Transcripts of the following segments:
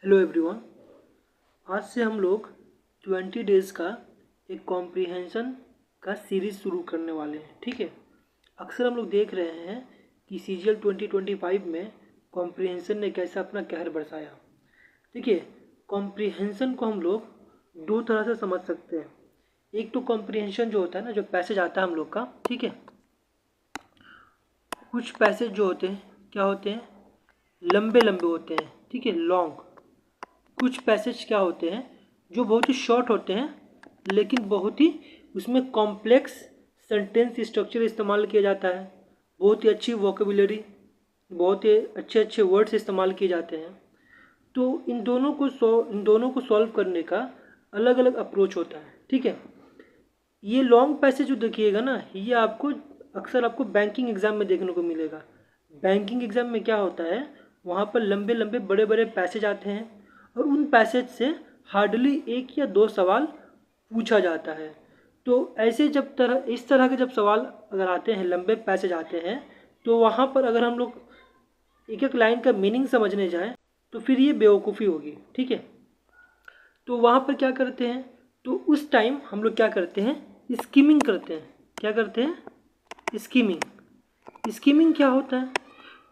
Hello everyone. आज से हम लोग 20 डेज़ का एक कॉम्प्रिहेंशन का सीरीज़ शुरू करने वाले हैं। ठीक है, अक्सर हम लोग देख रहे हैं कि CGL 2025 में कॉम्प्रिहेंशन ने कैसे अपना कहर बरसाया। देखिए, कॉम्प्रिहेंशन को हम लोग दो तरह से समझ सकते हैं। एक तो कॉम्प्रिहेंशन जो होता है ना, जो पैसेज आता है हम लोग का, ठीक है, कुछ पैसेज जो होते हैं क्या होते हैं, लंबे लंबे होते हैं, ठीक है, लॉन्ग। कुछ पैसेज क्या होते हैं जो बहुत ही शॉर्ट होते हैं लेकिन बहुत ही उसमें कॉम्प्लेक्स सेंटेंस स्ट्रक्चर इस्तेमाल किया जाता है, बहुत ही अच्छी वोकेबुलरी, बहुत ही अच्छे अच्छे वर्ड्स इस्तेमाल किए जाते हैं। तो इन दोनों को सॉल्व करने का अलग अलग अप्रोच होता है। ठीक है, ये लॉन्ग पैसेज जो देखिएगा ना, ये आपको अक्सर आपको बैंकिंग एग्जाम में देखने को मिलेगा। बैंकिंग एग्जाम में क्या होता है, वहाँ पर लंबे लंबे बड़े बड़े पैसेज आते हैं और उन पैसेज से हार्डली एक या दो सवाल पूछा जाता है। तो ऐसे इस तरह के जब सवाल अगर आते हैं, लंबे पैसेज आते हैं, तो वहाँ पर अगर हम लोग एक एक लाइन का मीनिंग समझने जाएं तो फिर ये बेवकूफ़ी होगी। ठीक है, तो वहाँ पर क्या करते हैं, तो उस टाइम हम लोग क्या करते हैं, स्कीमिंग करते हैं। क्या करते हैं? स्कीमिंग। स्कीमिंग क्या होता है?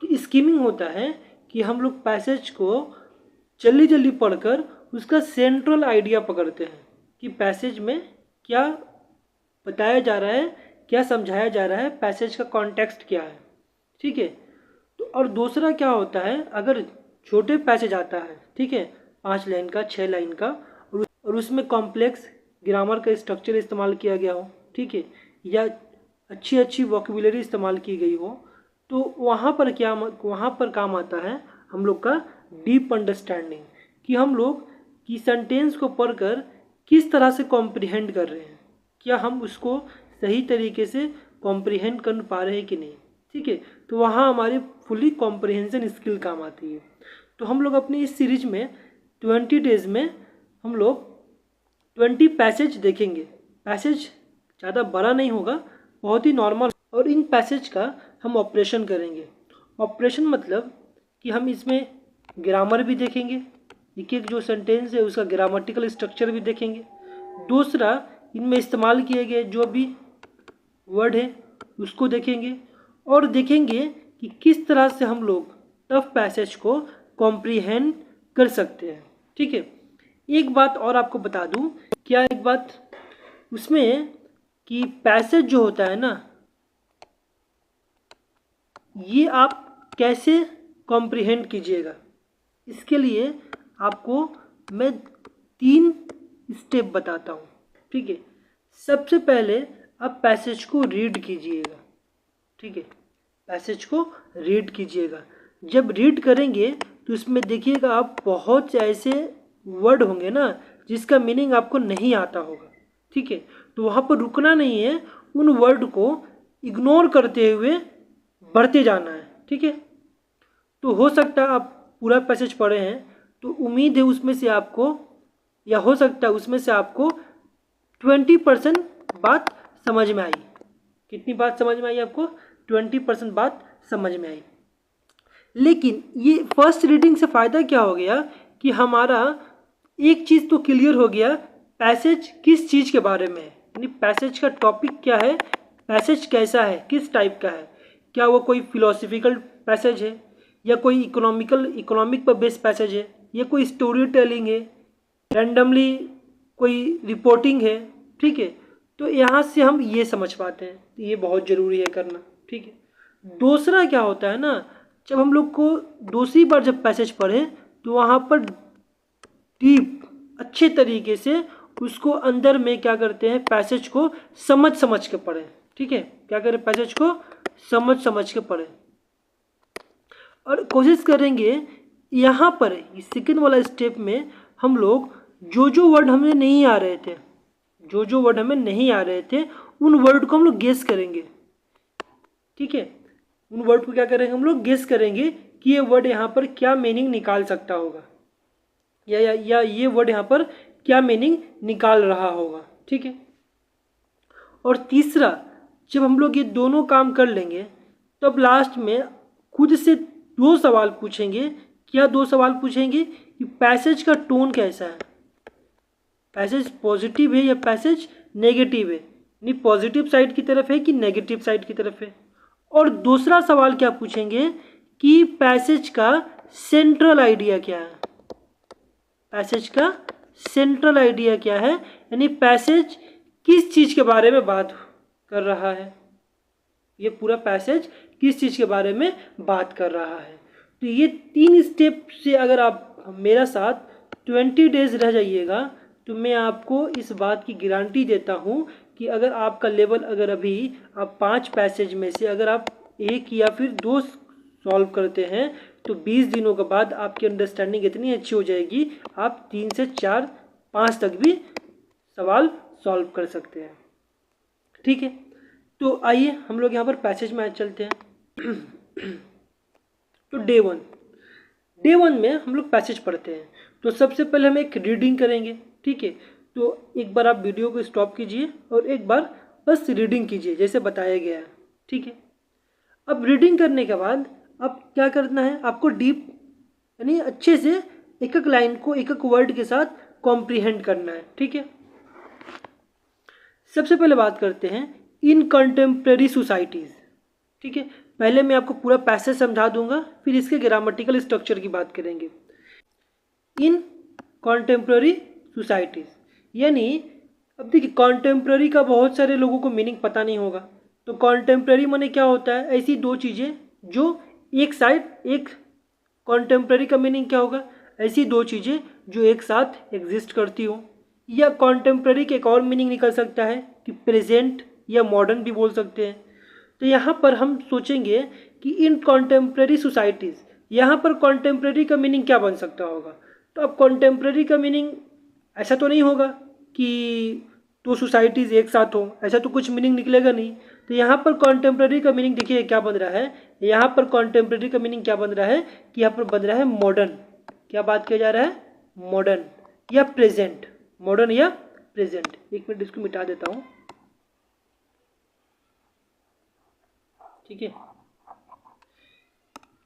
तो स्कीमिंग होता है कि हम लोग पैसेज को जल्दी जल्दी पढ़कर उसका सेंट्रल आइडिया पकड़ते हैं कि पैसेज में क्या बताया जा रहा है, क्या समझाया जा रहा है, पैसेज का कॉन्टेक्स्ट क्या है। ठीक है, तो और दूसरा क्या होता है, अगर छोटे पैसेज आता है, ठीक है, 5 लाइन का, 6 लाइन का, और उसमें कॉम्प्लेक्स ग्रामर का स्ट्रक्चर इस्तेमाल किया गया हो, ठीक है, या अच्छी अच्छी वोकेबुलरी इस्तेमाल की गई हो, तो वहाँ पर काम आता है हम लोग का डीप अंडरस्टैंडिंग, कि हम लोग की सेंटेंस को पढ़कर किस तरह से कॉम्प्रिहेंड कर रहे हैं, क्या हम उसको सही तरीके से कॉम्प्रिहेंड कर पा रहे हैं कि नहीं। ठीक है, तो वहाँ हमारी फुली कॉम्प्रिहेंशन स्किल काम आती है। तो हम लोग अपनी इस सीरीज में 20 डेज़ में हम लोग 20 पैसेज देखेंगे। पैसेज ज़्यादा बड़ा नहीं होगा, बहुत ही नॉर्मल, और इन पैसेज का हम ऑपरेशन करेंगे। ऑपरेशन मतलब कि हम इसमें ग्रामर भी देखेंगे, एक एक जो सेंटेंस है उसका ग्रामेटिकल स्ट्रक्चर भी देखेंगे। दूसरा, इनमें इस्तेमाल किए गए जो भी वर्ड है उसको देखेंगे, और देखेंगे कि किस तरह से हम लोग टफ पैसेज को कॉम्प्रिहेंड कर सकते हैं। ठीक है, एक बात और आपको बता दूं, क्या एक बात उसमें कि पैसेज जो होता है ना, ये आप कैसे कॉम्प्रिहेंड कीजिएगा, इसके लिए आपको मैं 3 स्टेप बताता हूँ। ठीक है, सबसे पहले आप पैसेज को रीड कीजिएगा। ठीक है, पैसेज को रीड कीजिएगा। जब रीड करेंगे तो इसमें देखिएगा आप बहुत से ऐसे वर्ड होंगे ना जिसका मीनिंग आपको नहीं आता होगा। ठीक है, तो वहाँ पर रुकना नहीं है, उन वर्ड को इग्नोर करते हुए बढ़ते जाना है। ठीक है, तो हो सकता है आप पूरा पैसेज पढ़े हैं, तो उम्मीद है उसमें से आपको, या हो सकता है उसमें से आपको 20% बात समझ में आई। कितनी बात समझ में आई आपको? 20% बात समझ में आई। लेकिन ये फर्स्ट रीडिंग से फ़ायदा क्या हो गया कि हमारा एक चीज़ तो क्लियर हो गया, पैसेज किस चीज़ के बारे में है, यानी पैसेज का टॉपिक क्या है, पैसेज कैसा है, किस टाइप का है, क्या वो कोई फिलोसफिकल पैसेज है, या कोई इकोनॉमिक पर बेस्ड पैसेज है, या कोई स्टोरी टेलिंग है, रैंडमली कोई रिपोर्टिंग है। ठीक है, तो यहाँ से हम ये समझ पाते हैं, ये बहुत ज़रूरी है करना। ठीक है, दूसरा क्या होता है ना, जब हम लोग को दूसरी बार जब पैसेज पढ़ें तो वहाँ पर डीप अच्छे तरीके से उसको अंदर में क्या करते हैं, पैसेज को समझ के पढ़ें। ठीक है, क्या करें, पैसेज को समझ के पढ़ें, और कोशिश करेंगे यहाँ पर सेकंड वाला स्टेप में हम लोग जो वर्ड हमें नहीं आ रहे थे, जो वर्ड हमें नहीं आ रहे थे, उन वर्ड को हम लोग गेस करेंगे। ठीक है, उन वर्ड को क्या करेंगे, हम लोग गेस करेंगे कि ये वर्ड यहाँ पर क्या मीनिंग निकाल सकता होगा, या ये वर्ड यहाँ पर क्या मीनिंग निकाल रहा होगा। ठीक है, और तीसरा, जब हम लोग ये दोनों काम कर लेंगे तब लास्ट में खुद से 2 सवाल पूछेंगे क्या 2 सवाल पूछेंगे कि पैसेज का टोन कैसा है, पैसेज पॉजिटिव है या पैसेज नेगेटिव है, यानी पॉजिटिव साइड की तरफ है कि नेगेटिव साइड की तरफ है। और दूसरा सवाल क्या पूछेंगे कि पैसेज का सेंट्रल आइडिया क्या है, पैसेज का सेंट्रल आइडिया क्या है, यानी पैसेज किस चीज़ के बारे में बात कर रहा है, ये पूरा पैसेज किस चीज़ के बारे में बात कर रहा है। तो ये 3 स्टेप से अगर आप मेरा साथ 20 डेज रह जाइएगा तो मैं आपको इस बात की गारंटी देता हूँ कि अगर आपका लेवल, अगर अभी आप 5 पैसेज में से अगर आप 1 या फिर 2 सॉल्व करते हैं तो 20 दिनों के बाद आपकी अंडरस्टैंडिंग इतनी अच्छी हो जाएगी, आप 3 से 4, 5 तक भी सवाल सॉल्व कर सकते हैं। ठीक है, तो आइए हम लोग यहाँ पर पैसेज में चलते हैं। तो डे वन में हम लोग पैसेज पढ़ते हैं। तो सबसे पहले हम एक रीडिंग करेंगे। ठीक है, तो एक बार आप वीडियो को स्टॉप कीजिए और एक बार बस रीडिंग कीजिए जैसे बताया गया है। ठीक है, अब रीडिंग करने के बाद अब क्या करना है, आपको डीप यानी अच्छे से एक एक लाइन को एक एक वर्ड के साथ कॉम्प्रीहेंड करना है। ठीक है, सबसे पहले बात करते हैं इन कंटेम्प्रेरी सोसाइटीज़। ठीक है, पहले मैं आपको पूरा पैसेज समझा दूंगा, फिर इसके ग्रामेटिकल स्ट्रक्चर की बात करेंगे। इन कंटेम्प्रेरी सोसाइटीज़ यानी अब देखिए कॉन्टेम्प्रेरी का बहुत सारे लोगों को मीनिंग पता नहीं होगा। तो कॉन्टेम्प्रेरी माने क्या होता है, ऐसी 2 चीज़ें जो एक साइड, एक कॉन्टेम्प्रेरी का मीनिंग क्या होगा, ऐसी 2 चीज़ें जो एक साथ एग्जिस्ट करती हो। या कॉन्टेम्प्रेरी के एक और मीनिंग निकल सकता है कि प्रेजेंट या मॉडर्न भी बोल सकते हैं। तो यहाँ पर हम सोचेंगे कि इन कॉन्टेम्प्रेरी सोसाइटीज़, यहाँ पर कॉन्टेम्प्रेरी का मीनिंग क्या बन सकता होगा। तो अब कॉन्टेम्प्रेरी का मीनिंग ऐसा तो नहीं होगा कि 2 सोसाइटीज़ एक साथ हो, ऐसा तो कुछ मीनिंग निकलेगा नहीं। तो यहाँ पर कॉन्टेम्प्रेरी का मीनिंग देखिए क्या बन रहा है, यहाँ पर कॉन्टेम्प्रेरी का मीनिंग क्या बन रहा है कि यहाँ पर बन रहा है मॉडर्न। क्या बात किया जा रहा है, मॉडर्न या प्रेजेंट, मॉडर्न या प्रेजेंट। एक मिनट इसको मिटा देता हूँ। ठीक है,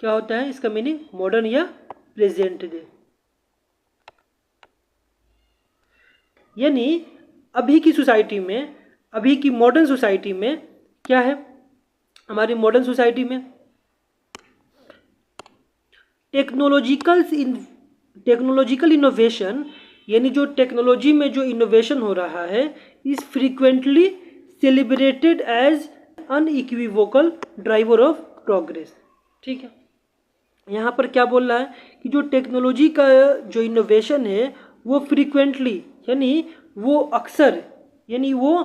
क्या होता है इसका मीनिंग, मॉडर्न या प्रेजेंट डे। यानी अभी की सोसाइटी में, अभी की मॉडर्न सोसाइटी में क्या है, हमारी मॉडर्न सोसाइटी में टेक्नोलॉजिकल इनोवेशन, यानी जो टेक्नोलॉजी में जो इनोवेशन हो रहा है is frequently celebrated as unequivocal driver of progress. ठीक है, यहाँ पर क्या बोल रहा है कि जो टेक्नोलॉजी का जो इनोवेशन है वो फ्रीक्वेंटली यानी वो अक्सर, यानी वो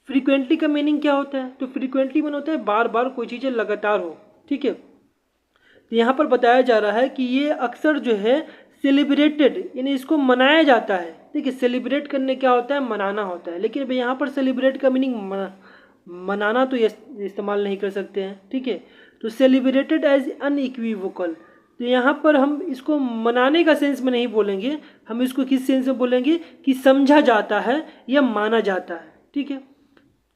फ्रीक्वेंटली का मीनिंग क्या होता है, तो फ्रीक्वेंटली मीन होता है बार बार कोई चीज़ें लगातार हो। ठीक है, तो यहाँ पर बताया जा रहा है कि ये अक्सर जो है सेलिब्रेटेड यानी इसको मनाया जाता है। देखिए सेलिब्रेट करने क्या होता है, मनाना होता है, लेकिन यहाँ पर सेलिब्रेट का मीनिंग मनाना तो ये इस्तेमाल नहीं कर सकते हैं। ठीक है, तो सेलिब्रेटेड एज अनइक्विवोकल, तो यहाँ पर हम इसको मनाने का सेंस में नहीं बोलेंगे, हम इसको किस सेंस में बोलेंगे कि समझा जाता है या माना जाता है। ठीक है,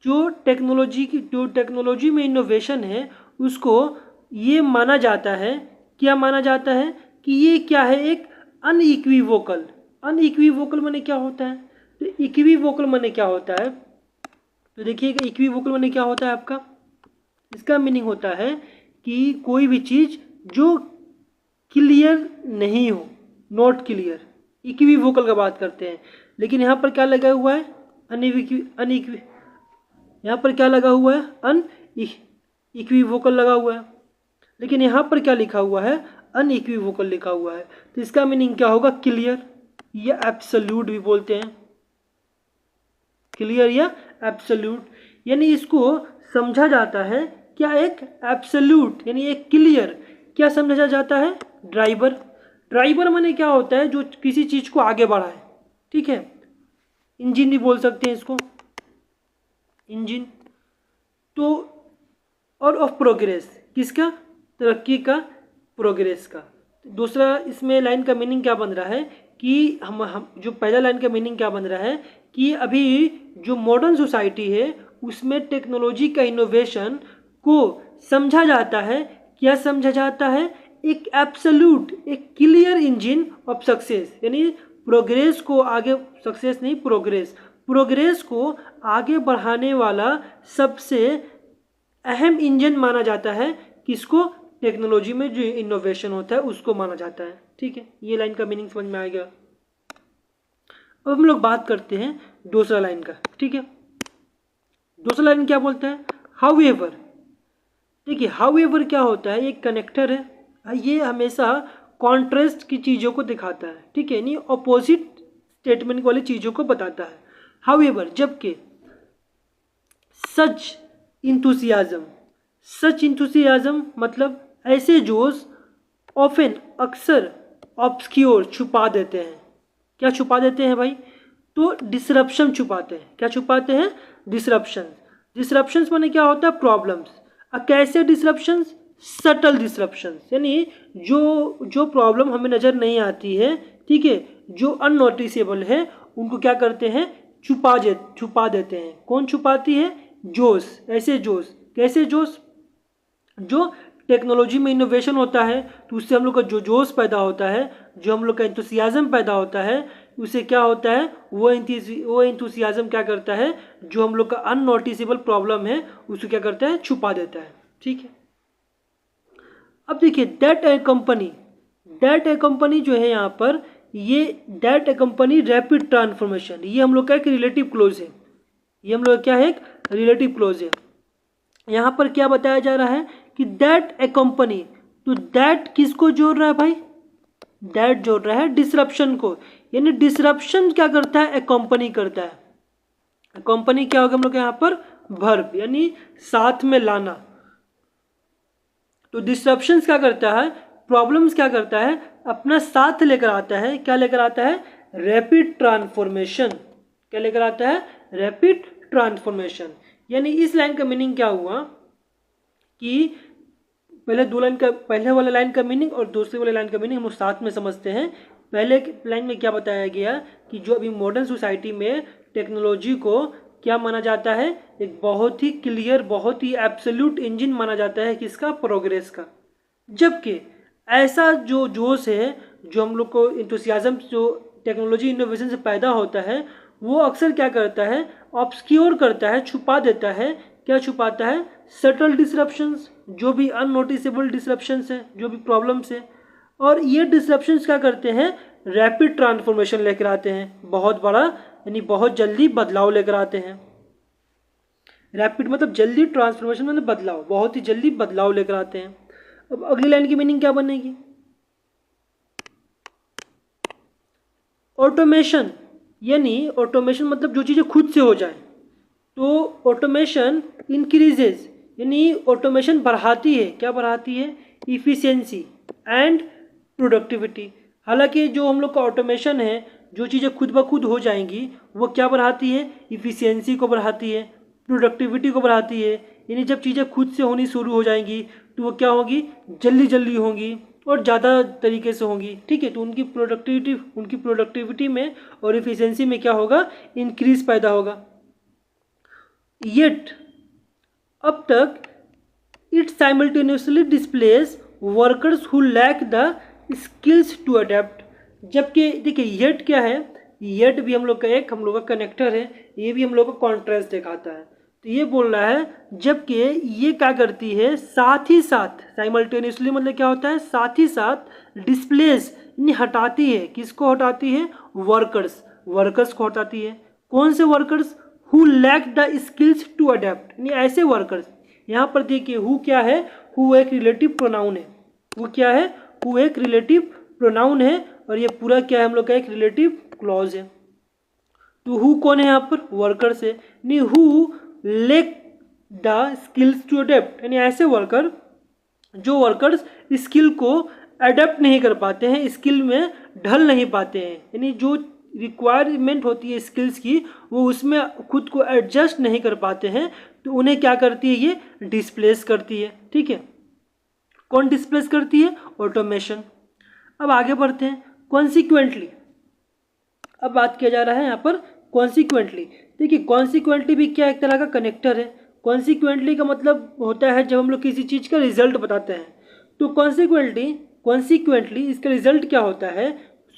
जो टेक्नोलॉजी में इनोवेशन है उसको ये माना जाता है, क्या माना जाता है कि ये क्या है, एक अनइक्विवोकल। अनइक्विवोकल माने क्या होता है, तो इक्विवोकल माने क्या होता है, तो देखिएगा इक्विवोकल माने क्या होता है आपका, इसका मीनिंग होता है कि कोई भी चीज़ जो क्लियर नहीं हो, नॉट क्लियर, इक्विवोकल का बात करते हैं। लेकिन यहाँ पर क्या लगा हुआ है, यहाँ पर क्या लगा हुआ है, इक्विवोकल लगा हुआ है, लेकिन यहाँ पर क्या लिखा हुआ है, अनइक्विवोकल लिखा हुआ है। तो इसका मीनिंग क्या होगा, क्लियर या एब्सोल्यूट भी बोलते हैं, क्लियर या एब्सोल्यूट, यानी इसको समझा जाता है क्या, एक एब्सोल्यूट यानी एक क्लियर क्या समझा जाता है, ड्राइवर। ड्राइवर माने क्या होता है, जो किसी चीज़ को आगे बढ़ाए। ठीक है, इंजन भी बोल सकते हैं इसको, इंजन। तो और ऑफ प्रोग्रेस, किसका, तरक्की का, प्रोग्रेस का। दूसरा इसमें लाइन का मीनिंग क्या बन रहा है कि हम जो पहला लाइन का मीनिंग क्या बन रहा है कि अभी जो मॉडर्न सोसाइटी है उसमें टेक्नोलॉजी का इनोवेशन को समझा जाता है, क्या समझा जाता है, एक एब्सोल्यूट, एक क्लियर इंजन ऑफ सक्सेस, यानी प्रोग्रेस को आगे, सक्सेस नहीं प्रोग्रेस, प्रोग्रेस को आगे बढ़ाने वाला सबसे अहम इंजन माना जाता है किसको? टेक्नोलॉजी में जो इनोवेशन होता है उसको माना जाता है। ठीक है, ये लाइन का मीनिंग समझ में आ गया। अब हम लोग बात करते हैं दूसरा लाइन का। ठीक है, दूसरा लाइन क्या बोलता है? हाउएवर। देखिए हाउएवर क्या होता है? एक कनेक्टर है, ये हमेशा कॉन्ट्रास्ट की चीज़ों को दिखाता है। ठीक है, नहीं अपोजिट स्टेटमेंट वाली चीज़ों को बताता है। हाउएवर, जबकि सच इंथुसियाज्म, सच इंथुसियाज्म मतलब ऐसे जोश ऑफन, अक्सर ऑब्सक्योर, छुपा देते हैं। क्या छुपा देते हैं भाई? तो डिसरप्शन छुपाते हैं। क्या छुपाते हैं? डिसरप्शन। डिसरप्शंस माने क्या होता है? प्रॉब्लम्स। कैसे डिसरप्शंस? सटल डिसरप्शंस, यानी जो प्रॉब्लम हमें नज़र नहीं आती है, ठीक है, जो अननोटिसेबल है, उनको क्या करते हैं? छुपा देते हैं। कौन छुपाती है? जोश। ऐसे जोश, कैसे जोश? जो टेक्नोलॉजी में इनोवेशन होता है तो उससे हम लोग का जो जोश पैदा होता है, जो हम लोग का एंथुसियाज्म पैदा होता है, उससे क्या होता है? वो एंथुसियाज्म क्या करता है? जो हम लोग का अननोटिसेबल प्रॉब्लम है उसको क्या करता है? छुपा देता है। ठीक है, अब देखिए दैट ए कंपनी जो है यहाँ पर, ये that A company rapid transformation, ये हम लोग का एक रिलेटिव क्लोज है। ये हम लोग क्या है? एक रिलेटिव क्लोज है। यहाँ पर क्या बताया जा रहा है कि दैट ए कंपनी, तो दैट किसको जोड़ रहा है भाई? दैट जोड़ रहा है डिसरप्शन को, यानी डिसरप्शन क्या करता है? ए कंपनी करता है। कंपनी क्या होगा हम लोग यहाँ पर? वर्ब, यानी साथ में लाना। तो डिसरप्शंस क्या करता है? प्रॉब्लम्स क्या करता है? अपना साथ लेकर आता है। क्या लेकर आता है? Rapid transformation. क्या लेकर आता है? Rapid transformation. यानी इस लाइन का मीनिंग क्या हुआ कि पहले वाले लाइन का मीनिंग और दूसरे वाले लाइन का मीनिंग हम लोग साथ में समझते हैं। पहले लाइन में क्या बताया गया कि जो अभी मॉडर्न सोसाइटी में टेक्नोलॉजी को क्या माना जाता है? एक बहुत ही क्लियर, बहुत ही एब्सोल्यूट इंजन माना जाता है किसका? प्रोग्रेस का। जबकि ऐसा जो जोश है, जो हम लोग को इंथुसियाज्म जो टेक्नोलॉजी इनोवेशन से पैदा होता है, वो अक्सर क्या करता है? ऑब्सक्योर करता है, छुपा देता है। क्या छुपाता है? सटल डिसरप्शंस, जो भी अननोटिसेबल डिसरप्शंस हैं, जो भी प्रॉब्लम्स हैं। और ये डिसरप्शंस क्या करते हैं? रैपिड ट्रांसफॉर्मेशन लेकर आते हैं, बहुत बड़ा, यानी बहुत जल्दी बदलाव लेकर आते हैं। रैपिड मतलब जल्दी, ट्रांसफॉर्मेशन मतलब बदलाव, बहुत ही जल्दी बदलाव लेकर आते हैं। अब अगली लाइन की मीनिंग क्या बनेगी? ऑटोमेशन, यानी ऑटोमेशन मतलब जो चीज़ें खुद से हो जाए। तो ऑटोमेशन इंक्रीजेज, यानी ऑटोमेशन बढ़ाती है। क्या बढ़ाती है? Efficiency and productivity. हालांकि जो हम लोग का ऑटोमेशन है, जो चीज़ें खुद ब खुद हो जाएंगी, वो क्या बढ़ाती है? इफिशियंसी को बढ़ाती है, प्रोडक्टिविटी को बढ़ाती है। यानी जब चीज़ें खुद से होनी शुरू हो जाएंगी तो वो क्या होगी? जल्दी जल्दी होंगी और ज़्यादा तरीके से होंगी। ठीक है, तो उनकी प्रोडक्टिविटी में और इफिशियंसी में क्या होगा? इंक्रीज पैदा होगा। येट अब तक it simultaneously displace workers who lack the skills to adapt. जबकि देखिए येट क्या है? येट भी हम लोग का कनेक्टर है, ये भी हम लोग का कॉन्ट्रास्ट दिखाता है। तो ये बोल रहा है जबकि ये क्या करती है? साथ ही साथ, साइमल्टेनियसली मतलब क्या होता है? साथ ही साथ डिस्प्लेस, यानी हटाती है। किसको हटाती है? वर्कर्स को हटाती है। कौन से workers? Who lack the skills to adapt, यानी ऐसे वर्कर्स। यहाँ पर देखिए हु क्या है? हु एक रिलेटिव प्रोनाउन है। वो क्या है? हु एक रिलेटिव प्रोनाउन है और ये पूरा क्या है? हम लोग का एक रिलेटिव क्लॉज है। तो हु कौन है यहाँ पर? वर्कर्स है। यानी who lack the skills to adapt, यानी ऐसे वर्कर, जो वर्कर्स स्किल को अडेप्ट नहीं कर पाते हैं, स्किल में ढल नहीं पाते हैं, यानी जो रिक्वायरमेंट होती है स्किल्स की, वो उसमें खुद को एडजस्ट नहीं कर पाते हैं, तो उन्हें क्या करती है? ये डिस्प्लेस करती है। ठीक है, कौन डिस्प्लेस करती है? ऑटोमेशन। अब आगे बढ़ते हैं। कॉन्सिक्वेंटली, अब बात किया जा रहा है यहाँ पर कॉन्सिक्वेंटली। देखिए कॉन्सिक्वेंटली भी क्या? एक तरह का कनेक्टर है। कॉन्सिक्वेंटली का मतलब होता है जब हम लोग किसी चीज़ का रिजल्ट बताते हैं। तो कॉन्सिक्वेंटली कॉन्सिक्वेंटली इसका रिजल्ट क्या होता है,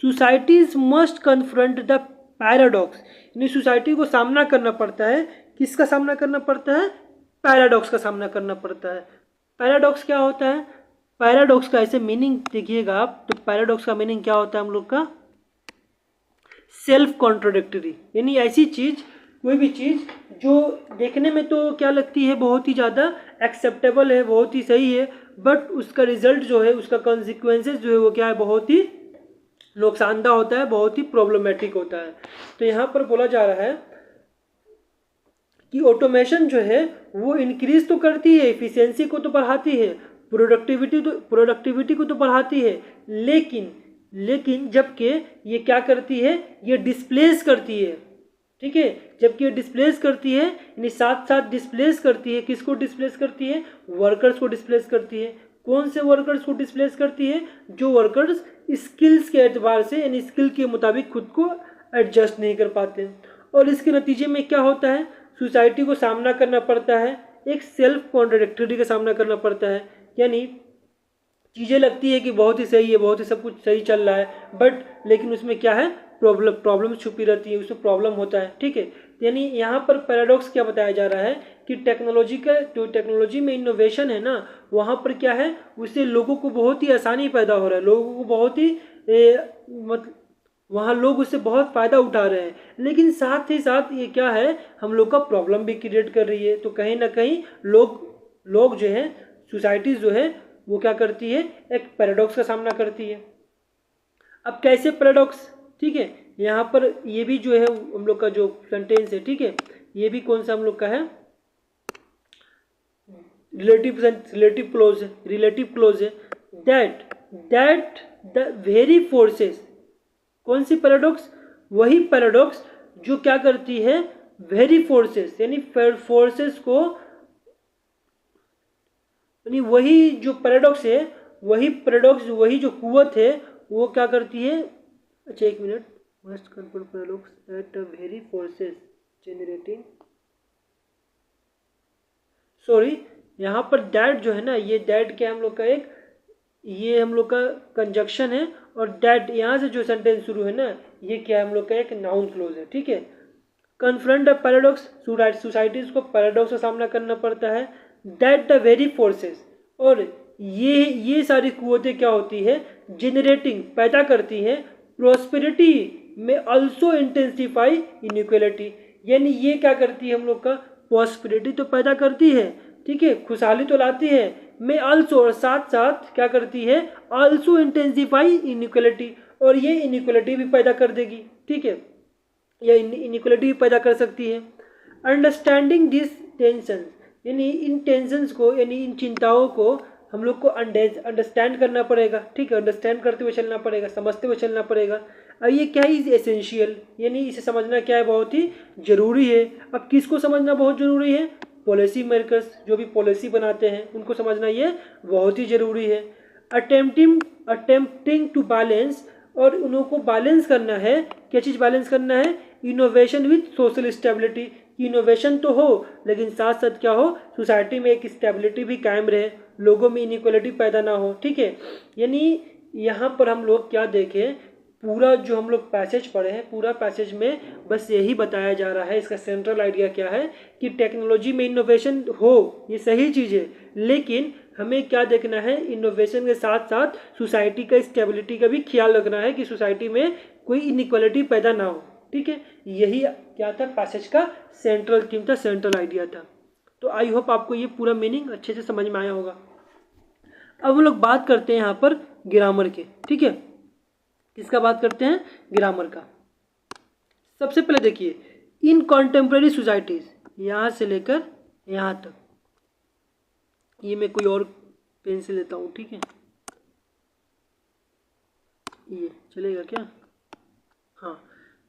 societies must confront the paradox, यानी सोसाइटी को सामना करना पड़ता है, किसका सामना करना पड़ता है, पैराडॉक्स का सामना करना पड़ता है। पैराडॉक्स क्या होता है, पैराडॉक्स का ऐसे मीनिंग देखिएगा आप, तो पैराडॉक्स का मीनिंग क्या होता है हम लोग का, सेल्फ कॉन्ट्रोडिक्टरी, यानी ऐसी चीज़, कोई भी चीज़ जो देखने में तो क्या लगती है बहुत ही ज़्यादा एक्सेप्टेबल है, बहुत ही सही है, बट उसका रिजल्ट जो है, उसका कॉन्सिक्वेंसेस जो है वो क्या है, बहुत ही नुकसानदायक होता है, बहुत ही प्रॉब्लमेटिक होता है। तो यहाँ पर बोला जा रहा है कि ऑटोमेशन जो है वो इंक्रीज तो करती है, एफिशिएंसी को तो बढ़ाती है, प्रोडक्टिविटी को तो बढ़ाती है, लेकिन जबकि ये क्या करती है, ये डिस्प्लेस करती है, ठीक है, जबकि ये डिस्प्लेस करती है, यानी साथ साथ डिस्प्लेस करती है, किसको डिस्प्लेस करती है, वर्कर्स को डिस्प्लेस करती है। कौन से वर्कर्स को डिस्प्लेस करती है, जो वर्कर्स स्किल्स के एतबार से, यानी स्किल के मुताबिक खुद को एडजस्ट नहीं कर पाते, और इसके नतीजे में क्या होता है, सोसाइटी को सामना करना पड़ता है, एक सेल्फ कॉन्ट्राडिक्टरी का सामना करना पड़ता है, यानी चीज़ें लगती है कि बहुत ही सही है, बहुत ही सब कुछ सही चल रहा है, बट लेकिन उसमें क्या है, प्रॉब्लम छुपी रहती है, उसमें प्रॉब्लम होता है, ठीक है। यानी यहाँ पर पैराडॉक्स क्या बताया जा रहा है कि टेक्नोलॉजी में इनोवेशन है ना, वहाँ पर क्या है, उससे लोगों को बहुत ही आसानी पैदा हो रहा है, लोगों को बहुत ही वहाँ लोग उससे बहुत फ़ायदा उठा रहे हैं, लेकिन साथ ही साथ ये क्या है, हम लोग का प्रॉब्लम भी क्रिएट कर रही है। तो कहीं ना कहीं लोग जो है, सोसाइटीज़ जो है वो क्या करती है, एक पैराडॉक्स का सामना करती है। अब कैसे पैराडॉक्स, ठीक है, यहाँ पर ये भी जो है हम लोग का जो सेंटेंस है, ठीक है, ये भी कौन सा हम लोग का है, रिलेटिव क्लोज है, दैट द वेरी फोर्सेस, कौन सी पैराडॉक्स, वही पैराडॉक्स जो क्या करती है, वेरी फोर्सेस, यानी फोर्सेस को, यानी वही जो पैराडॉक्स है, वही जो कुव्वत है वो क्या करती है, अच्छा एक minute, must confront paradox that very forces generating, sorry यहाँ पर दैट जो है ना, ये दैट क्या हम लोग का एक, ये हम लोग का कंजक्शन है, और दैट यहाँ से जो सेंटेंस शुरू है ना, ये क्या है हम लोग का एक नाउन क्लोज है, ठीक है। कन्फ्रंट द पैराडॉक्स, सोसाइटीज को पैराडॉक्स का सामना करना पड़ता है, दैट द वेरी फोर्सेस, और ये सारी कुव्वतें क्या होती है, जनरेटिंग, पैदा करती है, प्रोस्पेरिटी में अल्सो इंटेंसिफाई इनइक्वालिटी, यानी ये क्या करती है हम लोग का, प्रोस्पेरिटी तो पैदा करती है, ठीक है, खुशहाली तो लाती है, में अल्सो, और साथ साथ क्या करती है, अल्सो इंटेंसिफाई इनइक्वालिटी, और ये इनइक्वालिटी भी पैदा कर देगी, ठीक है, या इनइक्वालिटी भी पैदा कर सकती है। अंडरस्टैंडिंग दिस टेंशन, यानी इन टेंशन्स को, यानी इन चिंताओं को हम लोग को अंडरस्टैंड करना पड़ेगा, ठीक है, अंडरस्टैंड करते हुए चलना पड़ेगा, समझते हुए चलना पड़ेगा। अब ये क्या है, एसेंशियल, यानी इसे समझना क्या है, बहुत ही ज़रूरी है। अब किसको समझना बहुत ज़रूरी है, पॉलिसी मेकर्स, जो भी पॉलिसी बनाते हैं उनको समझना ये बहुत ही ज़रूरी है। अटेम्प्टिंग टू बैलेंस, और उनको बैलेंस करना है, क्या चीज़ बैलेंस करना है, innovation with social stability, innovation तो हो लेकिन साथ साथ क्या हो, सोसाइटी में एक स्टेबिलिटी भी कायम रहे, लोगों में इनइक्वालिटी पैदा ना हो, ठीक है। यानी यहाँ पर हम लोग क्या देखें, पूरा जो हम लोग पैसेज पढ़े हैं, पूरा पैसेज में बस यही बताया जा रहा है, इसका सेंट्रल आइडिया क्या है कि टेक्नोलॉजी में इनोवेशन हो, ये सही चीज़ है, लेकिन हमें क्या देखना है, इनोवेशन के साथ साथ सोसाइटी का स्टेबिलिटी का भी ख्याल रखना है कि सोसाइटी में कोई इनइक्वालिटी पैदा ना हो, ठीक है। यही क्या था, पैसेज का सेंट्रल थीम था, सेंट्रल आइडिया था। तो आई होप आपको ये पूरा मीनिंग अच्छे से समझ में आया होगा। अब हम लोग बात करते हैं यहाँ पर ग्रामर के, ठीक है, किसका बात करते हैं, ग्रामर का। सबसे पहले देखिए, इन कॉन्टेम्प्रेरी सोसाइटीज, यहाँ से लेकर यहाँ तक, ये मैं कोई और पेन से लेता हूँ, ठीक है, ये चलेगा क्या, हाँ,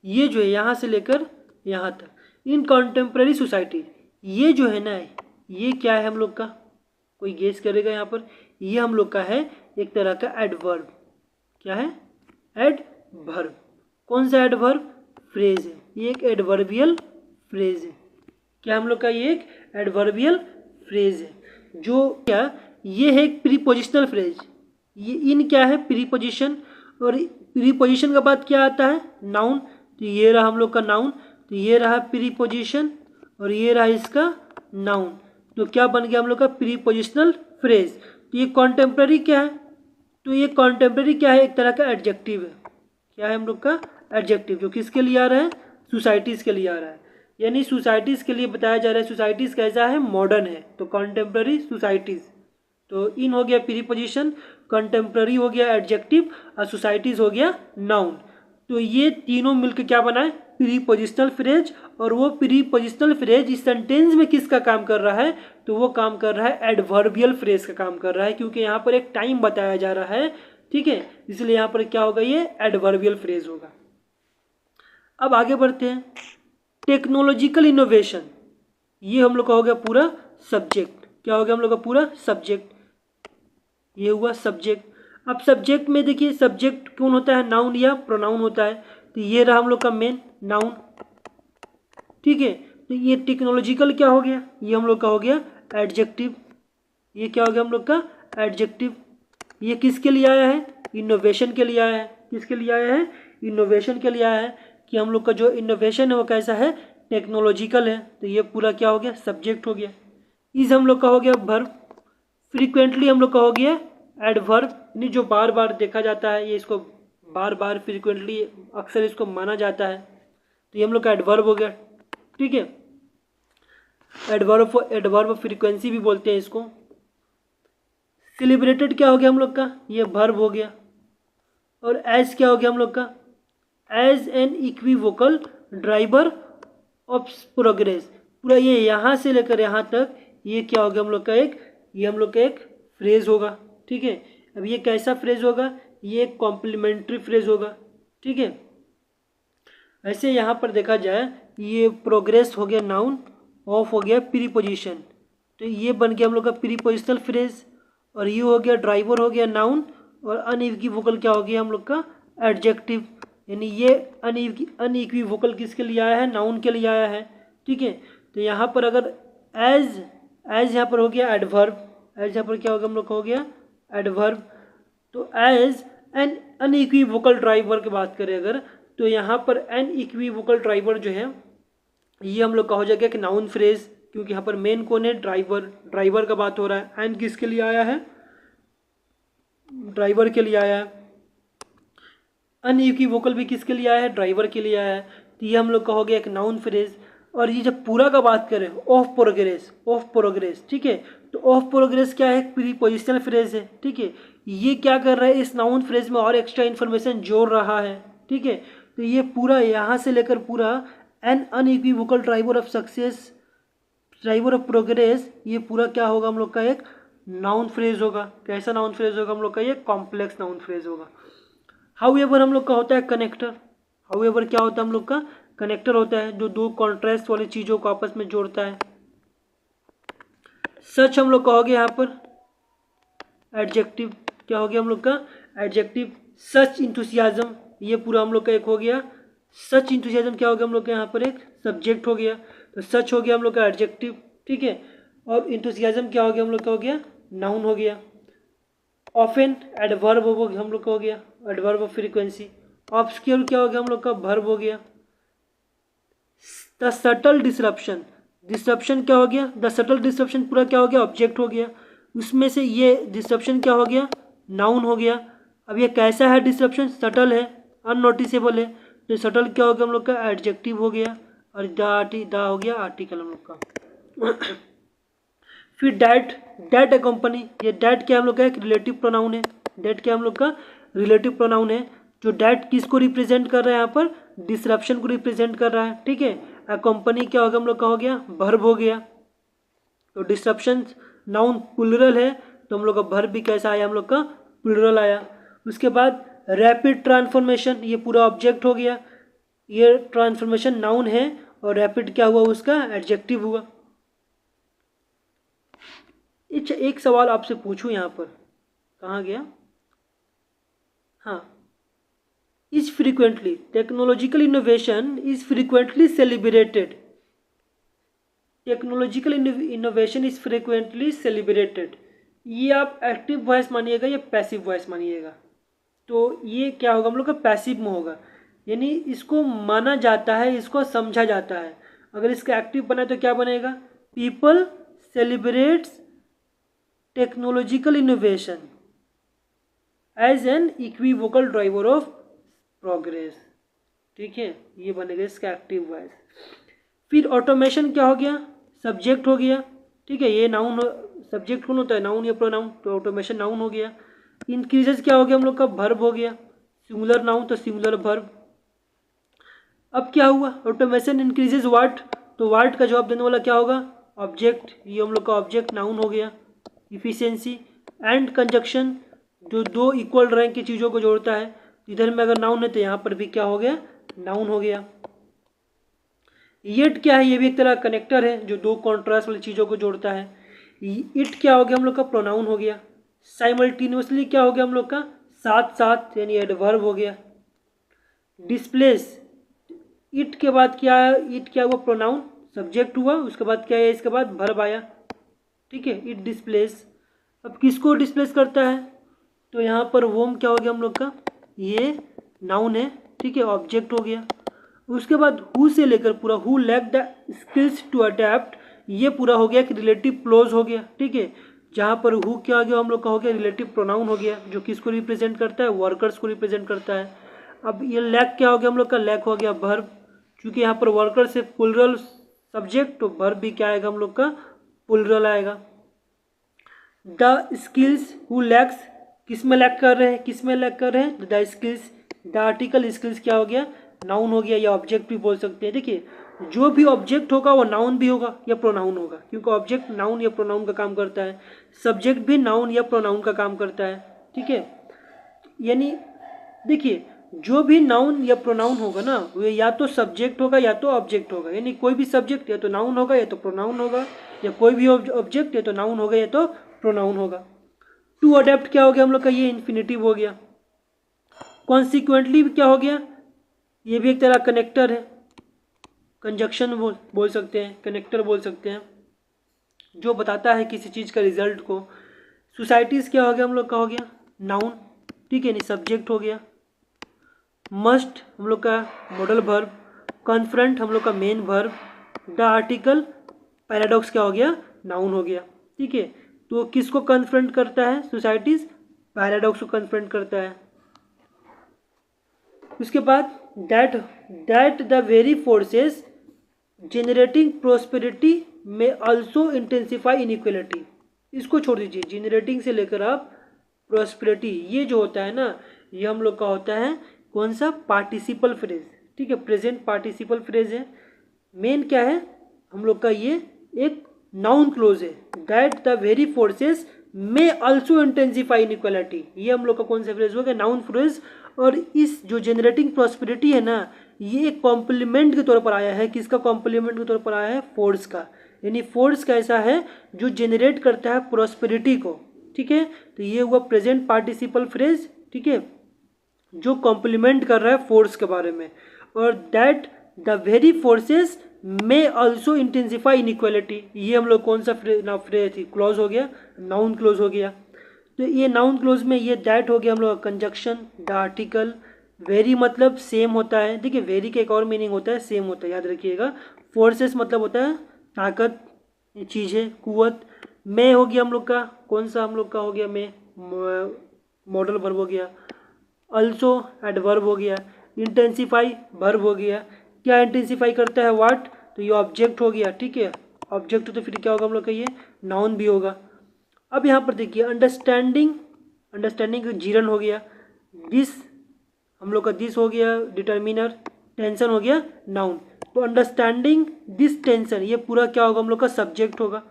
ये जो है यहाँ से लेकर यहाँ तक, इन कॉन्टेम्प्रेरी सोसाइटी, ये जो है ना, ये क्या है हम लोग का, कोई गेस करेगा यहाँ पर, ये हम लोग का है एक तरह का एडवर्ब, क्या है, एडवर्ब। कौन सा एडवर्ब, फ्रेज है, ये एक एडवर्बियल फ्रेज है, क्या हम लोग का, ये एक एडवर्बियल फ्रेज है, जो क्या, ये है एक प्रीपोजिशनल फ्रेज, ये इन क्या है, प्रीपोजिशन, और प्रीपोजिशन के बाद क्या आता है, नाउन। तो ये रहा हम लोग का नाउन, तो ये रहा प्रीपोजिशन और ये रहा इसका नाउन। तो क्या बन गया हम लोग का, प्रीपोजिशनल फ्रेज। तो ये कॉन्टेम्प्ररी क्या है, तो ये कॉन्टेम्प्ररी क्या है, एक तरह का एडजेक्टिव है। क्या है हम लोग का, एडजेक्टिव, जो किसके लिए आ रहा है, सोसाइटीज़ के लिए आ रहा है। यानी सोसाइटीज़ के लिए बताया जा रहा है, सोसाइटीज़ कैसा है, मॉडर्न है। तो कॉन्टेम्प्ररी सोसाइटीज़, तो इन हो गया प्रीपोजिशन, कंटेम्प्ररी हो गया एडजेक्टिव और सोसाइटीज़ हो गया नाउन। तो ये तीनों मिलकर क्या बना है, प्रीपोजिशनल फ्रेज। और वो प्रीपोजिशनल फ्रेज इस सेंटेंस में किसका काम कर रहा है, तो वो काम कर रहा है एडवर्बियल फ्रेज का काम कर रहा है, क्योंकि यहाँ पर एक टाइम बताया जा रहा है, ठीक है, इसलिए यहाँ पर क्या होगा, ये एडवर्बियल फ्रेज होगा। अब आगे बढ़ते हैं, टेक्नोलॉजिकल इनोवेशन, ये हम लोग का हो गया पूरा सब्जेक्ट। क्या हो गया हम लोग का पूरा सब्जेक्ट, ये हुआ सब्जेक्ट। अब सब्जेक्ट में देखिए, सब्जेक्ट कौन होता है, नाउन या प्रोनाउन होता है। तो ये रहा हम लोग का मेन नाउन, ठीक है। तो ये टेक्नोलॉजिकल क्या हो गया, ये हम लोग का हो गया एडजेक्टिव। ये क्या हो गया हम लोग का, एडजेक्टिव। ये किसके लिए आया है, इनोवेशन के लिए आया है। किसके लिए आया है, इनोवेशन के लिए आया है, कि हम लोग का जो इनोवेशन है वो कैसा है, टेक्नोलॉजिकल है। तो ये पूरा क्या हो गया, सब्जेक्ट हो गया। इस हम लोग का हो गया वर्ब। फ्रीक्वेंटली हम लोग का हो गया एडवर्ब, यानी जो बार बार देखा जाता है, ये इसको बार बार फ्रीक्वेंटली अक्सर इसको माना जाता है। तो ये हम लोग का एडवर्ब हो गया, ठीक है। एडवर्ब फ्रीक्वेंसी भी बोलते हैं इसको। सेलिब्रेटेड क्या हो गया हम लोग का, ये वर्ब हो गया। और एज क्या हो गया हम लोग का, as an equivocal driver of progress. पूरा ये यहाँ से लेकर यहाँ तक ये क्या हो गया हम लोग का, ये हम लोग का एक फ्रेज होगा, ठीक है। अब ये कैसा फ्रेज होगा, ये एक कॉम्प्लीमेंट्री फ्रेज होगा, ठीक है। ऐसे यहाँ पर देखा जाए, ये प्रोग्रेस हो गया नाउन, ऑफ हो गया प्रीपोजिशन, तो ये बन गया हम लोग का प्रीपोजिशनल फ्रेज। और ये हो गया ड्राइवर हो गया नाउन, और अनइक्विवोकल क्या हो गया हम लोग का, एडजेक्टिव। यानी ये अनइक्विवोकल किसके लिए आया है, नाउन के लिए आया है, ठीक है। तो यहाँ पर अगर एज यहाँ पर हो गया एडवर्ब, एज यहाँ पर क्या होगा हम लोग का हो गया एडवर्ब। तो एज एन अनइक्विवोकल ड्राइवर की बात करें अगर, तो यहाँ पर अनइक्विवोकल ड्राइवर जो है ये हम लोग का हो जाएगा कि नाउन फ्रेज, क्योंकि यहाँ पर मेन कौन है, ड्राइवर का बात हो रहा है। एंड किसके लिए आया है, ड्राइवर के लिए आया है। अनइक्विवोकल भी किसके लिए आया है, ड्राइवर के लिए आया है। तो ये हम लोग का हो गया एक नाउन फ्रेज। और ये जब पूरा का बात करें, ऑफ प्रोग्रेस, ठीक है। तो ऑफ प्रोग्रेस क्या है, प्रीपोजिशनल फ्रेज है, ठीक है। ये क्या कर रहा है, इस नाउन फ्रेज में और एक्स्ट्रा इन्फॉर्मेशन जोड़ रहा है, ठीक है। तो ये पूरा यहाँ से लेकर पूरा an unequivocal driver of success, driver of progress, ये पूरा क्या होगा हम लोग का एक नाउन फ्रेज होगा। कैसा नाउन फ्रेज होगा हम लोग का, ये कॉम्प्लेक्स नाउन फ्रेज होगा। हाउएवर हम लोग का होता है कनेक्टर। हाउएवर क्या होता है हम लोग का, कनेक्टर होता है, जो दो कॉन्ट्रास्ट वाली चीज़ों को आपस में जोड़ता है। सच हम लोग का हो गया यहाँ पर एडजेक्टिव। क्या हो गया हम लोग का, एडजेक्टिव। सच इंथुसियाज्म, ये पूरा हम लोग का एक हो गया। सच इंथुसियाज्म क्या हो गया हम लोग का, यहाँ पर एक सब्जेक्ट हो गया। तो सच हो गया हम लोग का एडजेक्टिव, ठीक है। और इंथुसियाज्म क्या हो गया हम लोग का, हो गया नाउन हो गया। ऑफन एडवर्ब हम लोग का हो गया, एडवर्ब ऑफ फ्रीक्वेंसी। ऑब्सक्योर क्या हो गया हम लोग का, वर्ब हो गया। द सटल डिसरप्शन, डिसरप्शन क्या हो गया, द सटल डिसरप्शन पूरा क्या हो गया, ऑब्जेक्ट हो गया। उसमें से ये डिसरप्शन क्या हो गया, नाउन हो गया। अब ये कैसा है डिसरप्शन, सटल है, अननोटिसेबल है। तो सटल क्या हो गया हम लोग का, एडजेक्टिव हो गया। और द हो गया आर्टिकल हम लोग का। फिर डैट ए कंपनी, ये डैट क्या हम लोग का एक रिलेटिव प्रोनाउन है। डैट क्या हम लोग का रिलेटिव प्रोनाउन है। जो डैट किसको रिप्रेजेंट कर रहा है, यहाँ पर डिसरप्शन को रिप्रेजेंट कर रहा है, ठीक है। अ कंपनी क्या होगा हम लोग का, हो गया वर्ब हो गया। तो डिसरप्शन नाउन प्लुरल है, तो हम लोग का वर्ब भी कैसा आया, हम लोग का प्लुरल आया। उसके बाद रैपिड ट्रांसफॉर्मेशन, ये पूरा ऑब्जेक्ट हो गया। ये ट्रांसफॉर्मेशन नाउन है, और रैपिड क्या हुआ उसका, एडजेक्टिव हुआ। एक सवाल आपसे पूछूं यहाँ पर, कहाँ गया, हाँ, is frequently technological innovation is frequently celebrated. Technological innovation is frequently celebrated, ये आप एक्टिव वॉइस मानिएगा या पैसिव वॉइस मानिएगा। तो ये क्या होगा हम लोग का पैसिव में होगा, यानी इसको माना जाता है, इसको समझा जाता है। अगर इसका एक्टिव बना तो क्या बनेगा, people celebrates technological innovation as an equivocal driver of progress. ठीक है, ये बनेगा इसका एक्टिव वॉइस। फिर ऑटोमेशन क्या हो गया, सब्जेक्ट हो गया। ठीक है, ये नाउन, सब्जेक्ट कौन होता है, नाउन या प्रोनाउन, तो ऑटोमेशन नाउन हो गया। इंक्रीजेस क्या हो गया हम लोग का, वर्ब हो गया, सिंगुलर नाउन तो सिंगुलर वर्ब। अब क्या हुआ, ऑटोमेशन इंक्रीजेस व्हाट, तो व्हाट का जवाब देने वाला क्या होगा, ऑब्जेक्ट, ये हम लोग का ऑब्जेक्ट नाउन हो गया। इफिशियंसी एंड कंजक्शन, जो दो इक्वल रैंक की चीज़ों को जोड़ता है, इधर में अगर नाउन है तो यहाँ पर भी क्या हो गया, नाउन हो गया। येट क्या है, ये भी एक तरह कनेक्टर है जो दो कॉन्ट्रास्ट वाली चीज़ों को जोड़ता है। इट क्या हो गया हम लोग का, प्रोनाउन हो गया। साइमल्टेनियसली क्या हो गया हम लोग का, साथ साथ, यानी एडवर्ब हो गया। डिस्प्लेस, इट के बाद क्या है, इट क्या हुआ, प्रोनाउन, सब्जेक्ट हुआ, उसके बाद क्या है, इसके बाद वर्ब आया। ठीक है, इट डिस्प्लेस। अब किसको डिस्प्लेस करता है, तो यहाँ पर वोम क्या हो गया हम लोग का, ये नाउन है। ठीक है, ऑब्जेक्ट हो गया। उसके बाद हु से लेकर पूरा, who lack the skills to adapt, ये पूरा हो गया कि रिलेटिव क्लोज हो गया। ठीक है, जहाँ पर हु क्या हो गया हम लोग का, हो गया रिलेटिव प्रोनाउन हो गया, जो किसको रिप्रेजेंट करता है, वर्कर्स को रिप्रेजेंट करता है। अब ये लैक क्या हो गया हम लोग का, लैक हो गया वर्ब, क्योंकि यहाँ पर वर्कर से प्लुरल सब्जेक्ट, तो वर्ब भी क्या आएगा हम लोग का, प्लुरल आएगा। द स्किल्स हु लैक्स, किस में लैक कर रहे हैं, किस में लैक कर रहे हैं, the skills. The article skills क्या हो गया, नाउन हो गया, या ऑब्जेक्ट भी बोल सकते हैं। देखिए, जो भी ऑब्जेक्ट होगा वो नाउन भी होगा या प्रोनाउन होगा, क्योंकि ऑब्जेक्ट नाउन या प्रोनाउन का काम करता है, सब्जेक्ट भी नाउन या प्रोनाउन का काम करता है। ठीक है, यानी देखिए, जो भी नाउन या प्रोनाउन होगा ना, वो या तो सब्जेक्ट होगा या तो ऑब्जेक्ट होगा, यानी कोई भी सब्जेक्ट या तो नाउन होगा या तो प्रोनाउन होगा, या कोई भी ऑब्जेक्ट या तो नाउन होगा या तो प्रोनाउन होगा। टू अडेप्ट क्या हो गया हम लोग का, ये इन्फिनेटिव हो गया। कॉन्सिक्वेंटली क्या हो गया, ये भी एक तरह कनेक्टर है, कंजक्शन बोल सकते हैं, कनेक्टर बोल सकते हैं, जो बताता है किसी चीज़ का रिजल्ट को। सोसाइटीज़ क्या हो गया हम लोग का, हो गया नाउन। ठीक है, नहीं सब्जेक्ट हो गया। मस्ट हम लोग का मॉडल वर्ब, कॉन्फ्रंट हम लोग का main verb, the article paradox क्या हो गया, नाउन हो गया। ठीक है, तो किसको कन्फ्रंट करता है, सोसाइटीज पैराडॉक्स को कन्फ्रंट करता है। उसके बाद that the very forces generating prosperity में आल्सो इंटेंसिफाई इनइक्वलिटी, इसको छोड़ दीजिए, जनरेटिंग से लेकर आप प्रोस्पेरिटी, ये जो होता है ना, ये हम लोग का होता है कौन सा, पार्टिसिपल फ्रेज। ठीक है, प्रेजेंट पार्टिसिपल फ्रेज है। मेन क्या है हम लोग का, ये एक नाउन क्लोज है। That the very forces may also intensify inequality, ये हम लोग का कौन सा फ्रेज हो गया, नाउन फ्रेज। और इस जो जनरेटिंग प्रॉस्पेरिटी है ना, ये एक कॉम्प्लीमेंट के तौर पर आया है, किसका कॉम्प्लीमेंट के तौर पर आया है, फोर्स का। यानी फोर्स कैसा है, जो जनरेट करता है प्रॉस्पेरिटी को। ठीक है, तो ये हुआ प्रेजेंट पार्टिसिपल फ्रेज। ठीक है, जो कॉम्प्लीमेंट कर रहा है फोर्स के बारे में। और that the very forces may also intensify inequality, ये हम लोग कौन सा फ्रेज थी, क्लॉज हो गया, नाउन क्लोज हो गया। तो ये नाउन क्लोज में ये दैट हो गया हम लोग का कंजक्शन। द आर्टिकल, वेरी मतलब सेम होता है। देखिए, वेरी का एक और मीनिंग होता है, सेम होता है, याद रखिएगा। फोर्सेस मतलब होता है ताकत, चीज़ें, कुव्वत। मे हो गया हम लोग का कौन सा, हम लोग का हो गया मे, मॉडल वर्ब हो गया। अल्सो एडवर्ब हो गया। इंटेंसिफाई वर्ब हो गया। क्या इंटेंसिफाई करता है, व्हाट, तो ये ऑब्जेक्ट हो गया। ठीक है, ऑब्जेक्ट तो फिर क्या होगा हम लोग का, ये नाउन भी होगा। अब यहाँ पर देखिए, अंडरस्टैंडिंग, अंडरस्टैंडिंग जीरन हो गया। दिस हम लोग का दिस हो गया डिटर्मिनर। टेंशन हो गया नाउन। तो अंडरस्टैंडिंग दिस टेंशन, ये पूरा क्या होगा हम लोग का, सब्जेक्ट होगा।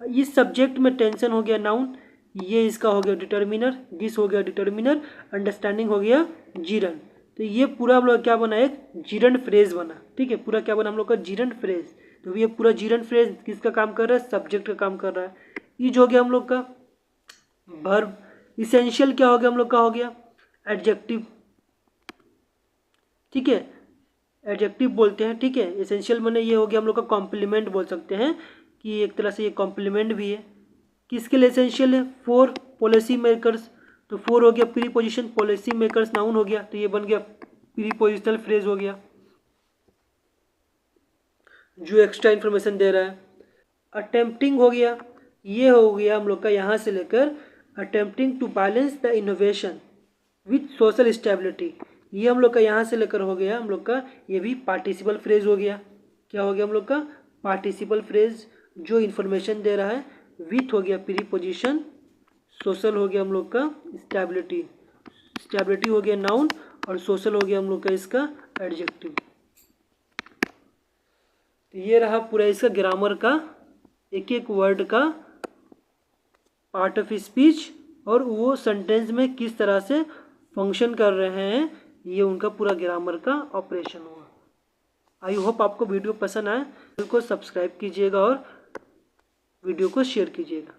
इस सब्जेक्ट में टेंशन हो गया नाउन, ये इसका हो गया डिटर्मिनर, दिस हो गया डिटर्मिनर, अंडरस्टैंडिंग हो गया जीरन। तो ये पूरा हम लोग क्या बना, एक जीरन फ्रेज बना। ठीक है, पूरा क्या बना हम लोग का, जीरन फ्रेज। तो ये पूरा जीरन फ्रेज किसका काम कर रहा है, सब्जेक्ट का काम कर रहा है। इज हो गया हम लोग का वर्ब। इसेंशियल क्या हो गया हम लोग का, हो गया एडजेक्टिव। ठीक है, एडजेक्टिव बोलते हैं। ठीक है, इसेंशियल मैंने ये हो गया हम लोग का कॉम्प्लीमेंट बोल सकते हैं, कि एक तरह से ये कॉम्प्लीमेंट भी है। किसके लिए एसेंशियल है? For policy makers. तो फॉर हो गया प्रीपोजिशन, पॉलिसी मेकर्स नाउन हो गया, तो ये बन गया प्रीपोजिशनल फ्रेज हो गया जो एक्स्ट्रा इन्फॉर्मेशन दे रहा है। अटेम्प्टिंग हो गया, ये हो गया हम लोग का यहाँ से लेकर attempting to balance the innovation with social stability, ये हम लोग का यहाँ से लेकर हो गया हम लोग का, ये भी पार्टिसिपल फ्रेज हो गया। क्या हो गया हम लोग का? पार्टिसिपल फ्रेज जो इन्फॉर्मेशन दे रहा है। विथ हो गया प्रीपोजिशन, सोशल हो गया हम लोग का स्टेबिलिटी, स्टेबिलिटी हो गया नाउन, और सोशल हो गया हम लोग का इसका एडजेक्टिव। तो ये रहा पूरा इसका ग्रामर का एक एक वर्ड का पार्ट ऑफ स्पीच, और वो सेंटेंस में किस तरह से फंक्शन कर रहे हैं, ये उनका पूरा ग्रामर का ऑपरेशन हुआ। आई होप आपको वीडियो पसंद आए, चैनल को सब्सक्राइब कीजिएगा और वीडियो को शेयर कीजिएगा।